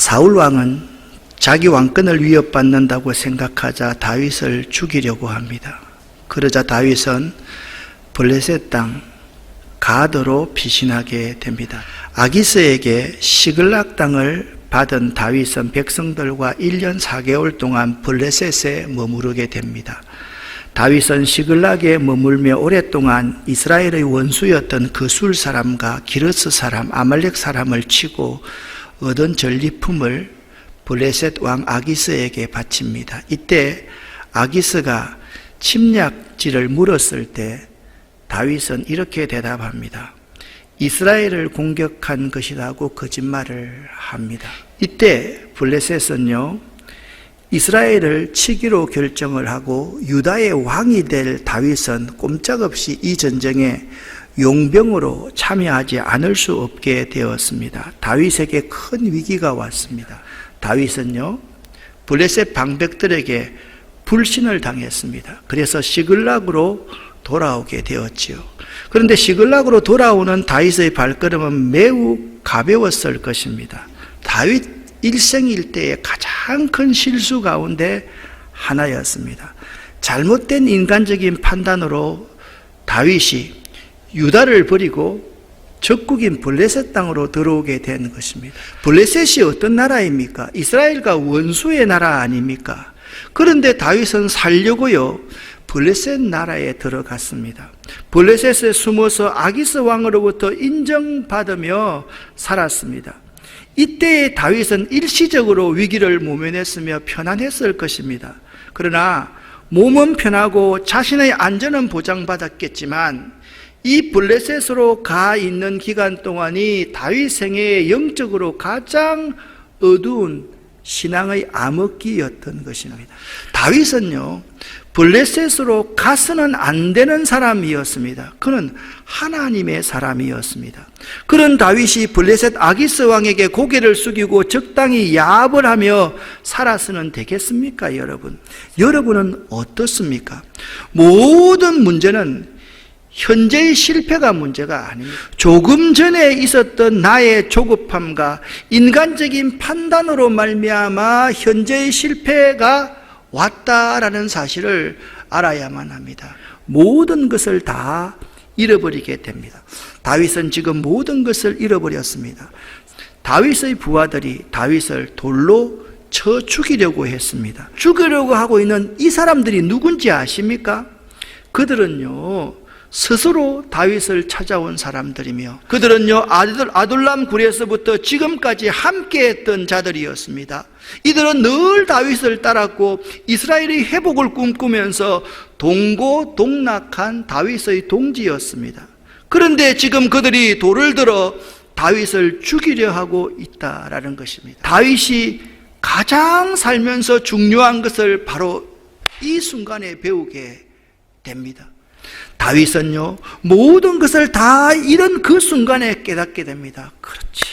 사울 왕은 자기 왕권을 위협받는다고 생각하자 다윗을 죽이려고 합니다. 그러자 다윗은 블레셋 땅 가드로 피신하게 됩니다. 아기스에게 시글락 땅을 받은 다윗은 백성들과 1년 4개월 동안 블레셋에 머무르게 됩니다. 다윗은 시글락에 머물며 오랫동안 이스라엘의 원수였던 그술 사람과 기르스 사람, 아말렉 사람을 치고 얻은 전리품을 블레셋 왕 아기스에게 바칩니다. 이때 아기스가 침략지를 물었을 때 다윗은 이렇게 대답합니다. 이스라엘을 공격한 것이라고 거짓말을 합니다. 이때 블레셋은요, 이스라엘을 치기로 결정을 하고 유다의 왕이 될 다윗은 꼼짝없이 이 전쟁에 용병으로 참여하지 않을 수 없게 되었습니다. 다윗에게 큰 위기가 왔습니다. 다윗은요, 블레셋 방백들에게 불신을 당했습니다. 그래서 시글락으로 돌아오게 되었지요. 그런데 시글락으로 돌아오는 다윗의 발걸음은 매우 가벼웠을 것입니다. 다윗 일생일대의 가장 큰 실수 가운데 하나였습니다. 잘못된 인간적인 판단으로 다윗이 유다를 버리고 적국인 블레셋 땅으로 들어오게 된 것입니다. 블레셋이 어떤 나라입니까? 이스라엘과 원수의 나라 아닙니까? 그런데 다윗은 살려고요, 블레셋 나라에 들어갔습니다. 블레셋에 숨어서 아기스 왕으로부터 인정받으며 살았습니다. 이때의 다윗은 일시적으로 위기를 모면했으며 편안했을 것입니다. 그러나 몸은 편하고 자신의 안전은 보장받았겠지만 이 블레셋으로 가 있는 기간 동안이 다윗 생애의 영적으로 가장 어두운 신앙의 암흑기였던 것입니다. 다윗은요, 블레셋으로 가서는 안 되는 사람이었습니다. 그는 하나님의 사람이었습니다. 그런 다윗이 블레셋 아기스 왕에게 고개를 숙이고 적당히 야합을 하며 살아서는 되겠습니까, 여러분? 여러분은 어떻습니까? 모든 문제는 현재의 실패가 문제가 아닙니다. 조금 전에 있었던 나의 조급함과 인간적인 판단으로 말미암아 현재의 실패가 왔다라는 사실을 알아야만 합니다. 모든 것을 다 잃어버리게 됩니다. 다윗은 지금 모든 것을 잃어버렸습니다. 다윗의 부하들이 다윗을 돌로 쳐 죽이려고 했습니다. 죽이려고 하고 있는 이 사람들이 누군지 아십니까? 그들은요, 스스로 다윗을 찾아온 사람들이며 그들은요, 아둘람 굴에서부터 지금까지 함께했던 자들이었습니다. 이들은 늘 다윗을 따랐고 이스라엘의 회복을 꿈꾸면서 동고동락한 다윗의 동지였습니다. 그런데 지금 그들이 돌을 들어 다윗을 죽이려 하고 있다라는 것입니다. 다윗이 가장 살면서 중요한 것을 바로 이 순간에 배우게 됩니다. 다윗은요, 모든 것을 다 잃은 그 순간에 깨닫게 됩니다. 그렇지,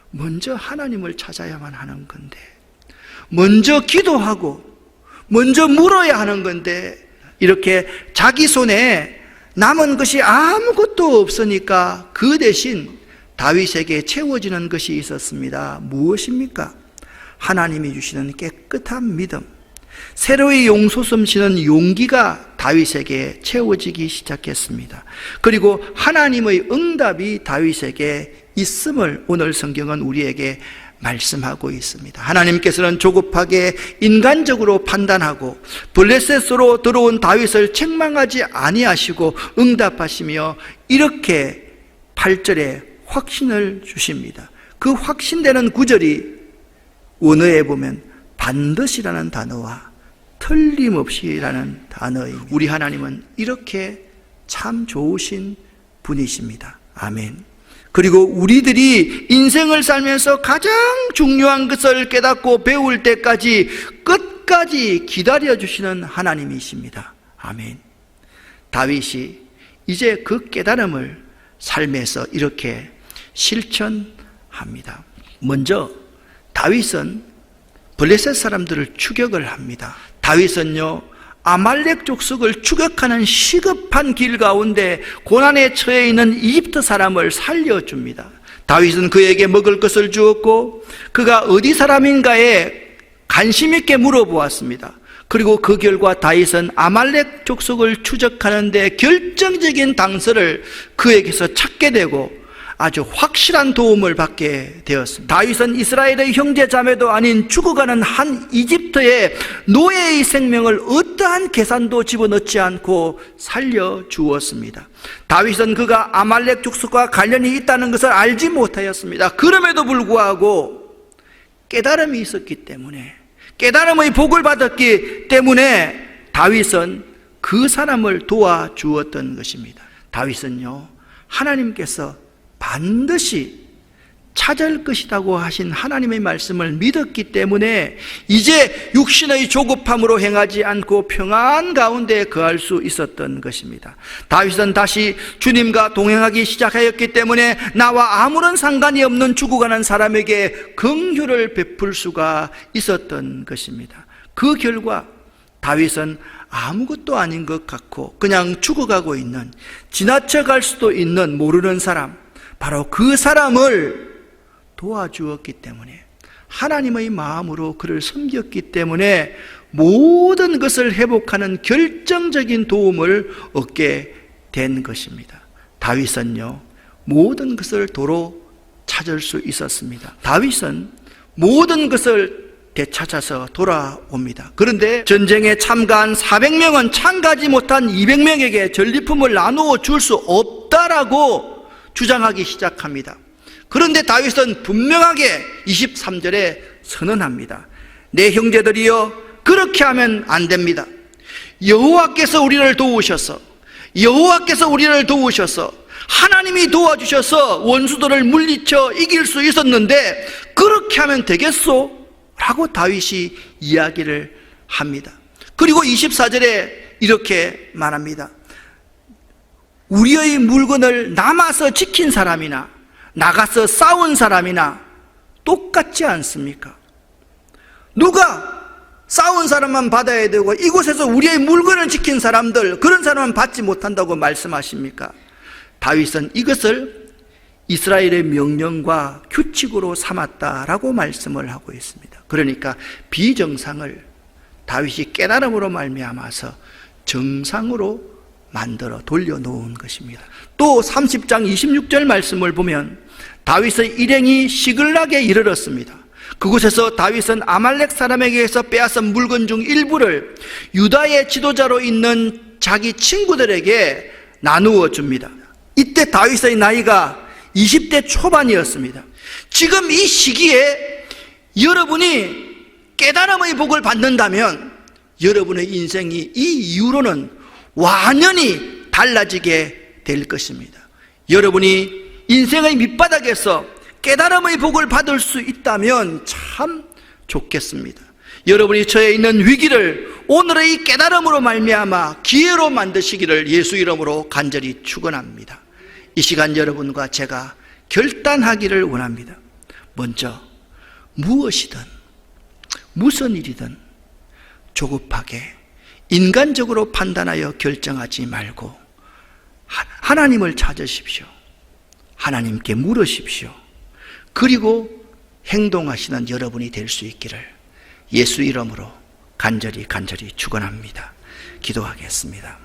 먼저 하나님을 찾아야만 하는 건데, 먼저 기도하고 먼저 물어야 하는 건데, 이렇게 자기 손에 남은 것이 아무것도 없으니까 그 대신 다윗에게 채워지는 것이 있었습니다. 무엇입니까? 하나님이 주시는 깨끗한 믿음, 새로이 용솟음치는 용기가 다윗에게 채워지기 시작했습니다. 그리고 하나님의 응답이 다윗에게 있음을 오늘 성경은 우리에게 말씀하고 있습니다. 하나님께서는 조급하게 인간적으로 판단하고 블레셋으로 들어온 다윗을 책망하지 아니하시고 응답하시며 이렇게 8절에 확신을 주십니다. 그 확신되는 구절이 원어에 보면 반드시라는 단어와 틀림없이라는 단어입니다. 우리 하나님은 이렇게 참 좋으신 분이십니다. 아멘. 그리고 우리들이 인생을 살면서 가장 중요한 것을 깨닫고 배울 때까지 끝까지 기다려주시는 하나님이십니다. 아멘. 다윗이 이제 그 깨달음을 삶에서 이렇게 실천합니다. 먼저 다윗은 블레셋 사람들을 추격을 합니다. 다윗은요, 아말렉 족속을 추격하는 시급한 길 가운데 고난에 처해 있는 이집트 사람을 살려줍니다. 다윗은 그에게 먹을 것을 주었고 그가 어디 사람인가에 관심 있게 물어보았습니다. 그리고 그 결과 다윗은 아말렉 족속을 추적하는 데 결정적인 단서를 그에게서 찾게 되고 아주 확실한 도움을 받게 되었습니다. 다윗은 이스라엘의 형제 자매도 아닌 죽어가는 한 이집트의 노예의 생명을 어떠한 계산도 집어넣지 않고 살려주었습니다. 다윗은 그가 아말렉 족속과 관련이 있다는 것을 알지 못하였습니다. 그럼에도 불구하고 깨달음이 있었기 때문에, 깨달음의 복을 받았기 때문에 다윗은 그 사람을 도와주었던 것입니다. 다윗은요, 하나님께서 반드시 찾을 것이라고 하신 하나님의 말씀을 믿었기 때문에 이제 육신의 조급함으로 행하지 않고 평안 가운데 거할 수 있었던 것입니다. 다윗은 다시 주님과 동행하기 시작하였기 때문에 나와 아무런 상관이 없는 죽어가는 사람에게 긍휼을 베풀 수가 있었던 것입니다. 그 결과 다윗은 아무것도 아닌 것 같고 그냥 죽어가고 있는, 지나쳐갈 수도 있는 모르는 사람, 바로 그 사람을 도와주었기 때문에, 하나님의 마음으로 그를 섬겼기 때문에 모든 것을 회복하는 결정적인 도움을 얻게 된 것입니다. 다윗은요, 모든 것을 도로 찾을 수 있었습니다. 다윗은 모든 것을 되찾아서 돌아옵니다. 그런데 전쟁에 참가한 400명은 참가하지 못한 200명에게 전리품을 나누어 줄 수 없다라고 주장하기 시작합니다. 그런데 다윗은 분명하게 23절에 선언합니다. 내 형제들이여, 그렇게 하면 안 됩니다. 여호와께서 우리를 도우셔서, 여호와께서 우리를 도우셔서, 하나님이 도와주셔서 원수들을 물리쳐 이길 수 있었는데 그렇게 하면 되겠소? 라고 다윗이 이야기를 합니다. 그리고 24절에 이렇게 말합니다. 우리의 물건을 남아서 지킨 사람이나 나가서 싸운 사람이나 똑같지 않습니까? 누가 싸운 사람만 받아야 되고 이곳에서 우리의 물건을 지킨 사람들, 그런 사람은 받지 못한다고 말씀하십니까? 다윗은 이것을 이스라엘의 명령과 규칙으로 삼았다라고 말씀을 하고 있습니다. 그러니까 비정상을 다윗이 깨달음으로 말미암아서 정상으로 만들어 돌려놓은 것입니다. 또 30장 26절 말씀을 보면 다윗의 일행이 시글락에 이르렀습니다. 그곳에서 다윗은 아말렉 사람에게서 빼앗은 물건 중 일부를 유다의 지도자로 있는 자기 친구들에게 나누어 줍니다. 이때 다윗의 나이가 20대 초반이었습니다. 지금 이 시기에 여러분이 깨달음의 복을 받는다면 여러분의 인생이 이 이후로는 완전히 달라지게 될 것입니다. 여러분이 인생의 밑바닥에서 깨달음의 복을 받을 수 있다면 참 좋겠습니다. 여러분이 처해 있는 위기를 오늘의 깨달음으로 말미암아 기회로 만드시기를 예수 이름으로 간절히 축원합니다. 이 시간 여러분과 제가 결단하기를 원합니다. 먼저 무엇이든 무슨 일이든 조급하게 인간적으로 판단하여 결정하지 말고 하나님을 찾으십시오. 하나님께 물으십시오. 그리고 행동하시는 여러분이 될 수 있기를 예수 이름으로 간절히 축원합니다. 기도하겠습니다.